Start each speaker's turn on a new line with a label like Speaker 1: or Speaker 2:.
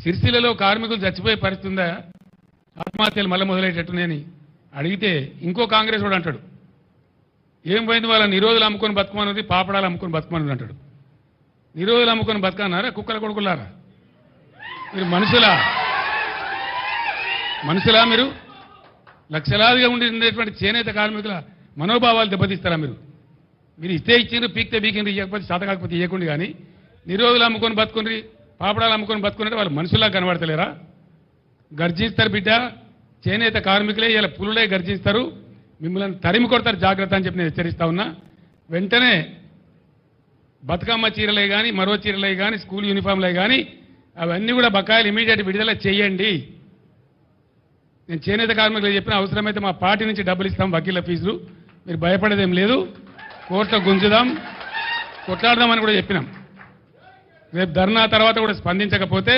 Speaker 1: సిరిసిల్లలో కార్మికులు చచ్చిపోయే పరిస్థితి ఉందా? ఆత్మహత్యలు మళ్ళీ మొదలయ్యేటట్టునేని అడిగితే ఇంకో కాంగ్రెస్ వాడు అంటాడు, ఏం పోయింది వాళ్ళ నిరోధులు అమ్ముకొని బతుకమన్నది, పాపడాలు అమ్ముకొని బతుకమన్నది అంటాడు. నిరోధులు అమ్ముకొని బతకన్నారా? కుక్కల కొడుకులారా మీరు? మనుషులా మీరు? లక్షలాదిగా ఉండేటువంటి చేనేత కార్మికుల మనోభావాలు దెబ్బతీస్తారా మీరు? మీరు ఇస్తే ఇచ్చిండ్రు, పీక్తే పీకిండ్రు, ఇవ్వకపోతే చేత కాకపోతే ఇవ్వకుండా. కానీ నిరోధులు అమ్ముకొని బతుకుని, పాపడాలు అమ్ముకొని బతుకున్నట్టు వాళ్ళు మనుషుల్లా కనబడతలేరా? గర్జిస్తారు బిడ్డ, చేనేత కార్మికులే ఇలా పులులే గర్జిస్తారు, మిమ్మల్ని తరిమి కొడతారు, జాగ్రత్త అని చెప్పి నేను హెచ్చరిస్తా ఉన్నా. వెంటనే బతుకమ్మ చీరలే కానీ, మరో చీరలే కానీ, స్కూల్ యూనిఫామ్లే కానీ అవన్నీ కూడా బకాయిలు ఇమీడియట్ విడుదల చేయండి. నేను చేనేత కార్మికులు చెప్పిన అవసరమైతే మా పార్టీ నుంచి డబ్బులు ఇస్తాం, వకీల ఫీజులు, మీరు భయపడేదేం లేదు, కోర్టులో గుంజుదాం, కొట్లాడదామని కూడా చెప్పినాం. రేపు ధర్నా తర్వాత కూడా స్పందించకపోతే